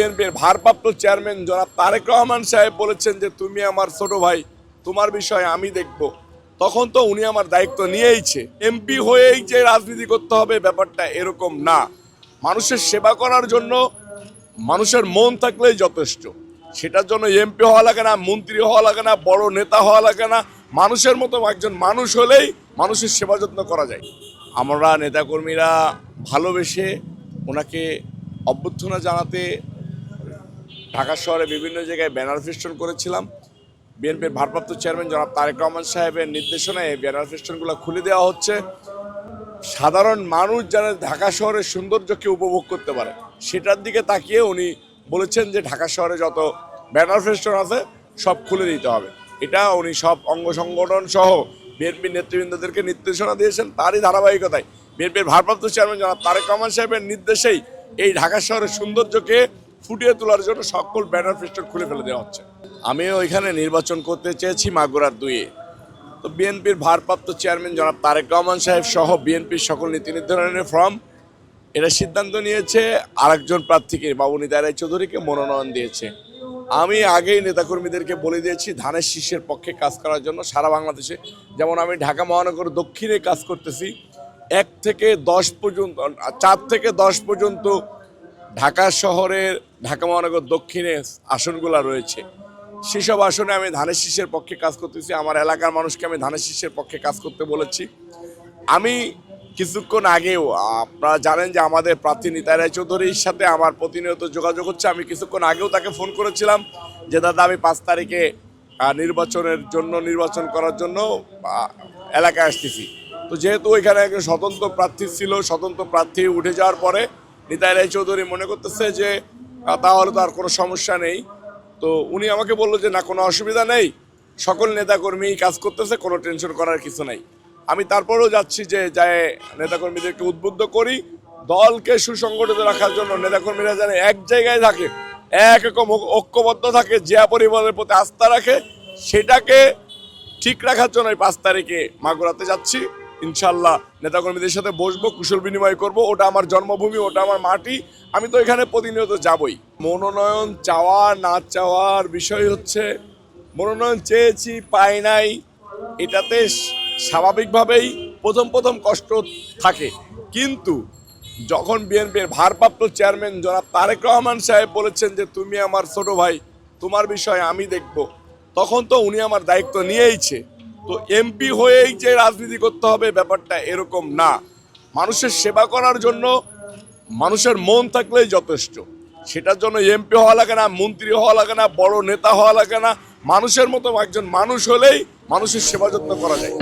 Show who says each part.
Speaker 1: বিএনপির ভারপ্রাপ্ত চেয়ারম্যান জনাব তারেক রহমান সাহেব বলেছেন যে তুমি আমার ছোট ভাই, তোমার বিষয় আমি দেখব, তখন তো উনি আমার দায়িত্ব নিয়েইছে। এমপি হয়েই যে রাজনীতি করতে হবে ব্যাপারটা এরকম না। মানুষের সেবা করার জন্য মানুষের মন থাকলেই যথেষ্ট। সেটার জন্য এমপি হওয়া লাগে না, মন্ত্রী হওয়া লাগে না, বড় নেতা হওয়া লাগে না। মানুষের মতো একজন মানুষ হলেই মানুষের সেবা যত্ন করা যায়। আমরা নেতাকর্মীরা ভালোবেসে ওনাকে অভ্যর্থনা জানাতে ঢাকা শহরে বিভিন্ন জায়গায় ব্যানার ফেস্টন করেছিলাম। বিএনপির ভারপ্রাপ্ত চেয়ারম্যান জনাব তারেক রহমান সাহেবের নির্দেশনায় এই ব্যানার ফেস্টনগুলো খুলে দেওয়া হচ্ছে। সাধারণ মানুষ যেন ঢাকা শহরের সৌন্দর্যকে উপভোগ করতে পারে সেটার দিকে তাকিয়ে উনি বলেছেন যে ঢাকা শহরে যত ব্যানার ফেস্টন আছে সব খুলে দিতে হবে। এটা উনি সব অঙ্গ সংগঠন সহ বিএনপির নেতৃবৃন্দদেরকে নির্দেশনা দিয়েছেন। তারই ধারাবাহিকতায় বিএনপির ভারপ্রাপ্ত চেয়ারম্যান জনাব তারেক রহমান সাহেবের নির্দেশেই এই ঢাকা শহরের সৌন্দর্যকে ফুটিয়ে তোলার জন্য সকল ব্যানার ফেস্টন খুলে ফেলে দেওয়া হচ্ছে। আমিও এখানে নির্বাচন করতে চেয়েছি মাগুরার 2-এ। তো বিএনপির ভারপ্রাপ্ত চেয়ারম্যান জনাব তারেক রহমান সাহেব সহ বিএনপির সকল নীতি নির্ধারণের ফর্ম এটা সিদ্ধান্ত নিয়েছে আরেকজন প্রার্থীকে বাবুনি দারাই চৌধুরীকে মনোনয়ন দিয়েছে। আমি আগেই নেতাকর্মীদেরকে বলে দিয়েছি ধানের শীষের পক্ষে কাজ করার জন্য সারা বাংলাদেশে। যেমন আমি ঢাকা মহানগর দক্ষিণে কাজ করতেছি, 1 থেকে 10 পর্যন্ত 4 থেকে 10 পর্যন্ত ঢাকা শহরের ঢাকা মহানগর দক্ষিণে আসনগুলো রয়েছে। সেসব আসনে আমি ধানের শীষের পক্ষে কাজ করতেছি। আমার এলাকার মানুষকে আমি ধানের শীষের পক্ষে কাজ করতে বলেছি। আমি কিছুক্ষণ আগেও, আপনারা জানেন যে আমাদের প্রার্থী নিতাই রায় চৌধুরীর সাথে আমার প্রতিনিয়ত যোগাযোগ হচ্ছে। আমি কিছুক্ষণ আগেও তাকে ফোন করেছিলাম যে দাদা আমি 5 তারিখে নির্বাচন করার জন্য এলাকায় আসতেছি। তো যেহেতু ওইখানে একজন স্বতন্ত্র প্রার্থী ছিল, স্বতন্ত্র প্রার্থী উঠে যাওয়ার পরে নিতাই রায় চৌধুরী মনে করতেছে যে তাহলে তো আর কোনো সমস্যা নেই। তো উনি আমাকে বললো যে না, কোনো অসুবিধা নেই, সকল নেতাকর্মী কাজ করতেছে, কোনো টেনশন করার কিছু নাই। আমি তারপরেও যাচ্ছি যে নেতাকর্মীদেরকে উদ্বুদ্ধ করি দলকে সুসংগঠিত রাখার জন্য নেতাকর্মীরা যেন এক জায়গায় থাকে, একরকম ঐক্যবদ্ধ থাকে, জিয়া পরিবারের প্রতি আস্থা রাখে, সেটাকে ঠিক রাখার জন্য 5 তারিখে মাগুরাতে যাচ্ছি। ইনশাল্লাহ নেতাকর্মীদের সাথে বসবো, কুশল বিনিময় করব। ওটা আমার জন্মভূমি, ওটা আমার মাটি, আমি তো এখানে প্রতিনিয়ত যাবই। মনোনয়ন চাওয়া না চাওয়ার বিষয় হচ্ছে, মনোনয়ন চেয়েছি পাই নাই, এটাতে স্বাভাবিকভাবেই প্রথম কষ্ট থাকে। কিন্তু যখন বিএনপির ভারপ্রাপ্ত চেয়ারম্যান জনাব তারেক রহমান সাহেব বলেছেন যে তুমি আমার ছোট ভাই, তোমার বিষয় আমি দেখব, তখন তো উনি আমার দায়িত্ব নিয়েইছে। তো এমপি হয়েই যে রাজনীতি করতে হবে ব্যাপারটা এরকম না। মানুষের সেবা করার জন্য মানুষের মন থাকলেই যথেষ্ট। সেটার জন্য এমপি হওয়া লাগে না, মন্ত্রী হওয়া লাগে না, বড় নেতা হওয়া লাগে না। মানুষের মতো একজন মানুষ হলেই মানুষের সেবা যত্ন করা যায়।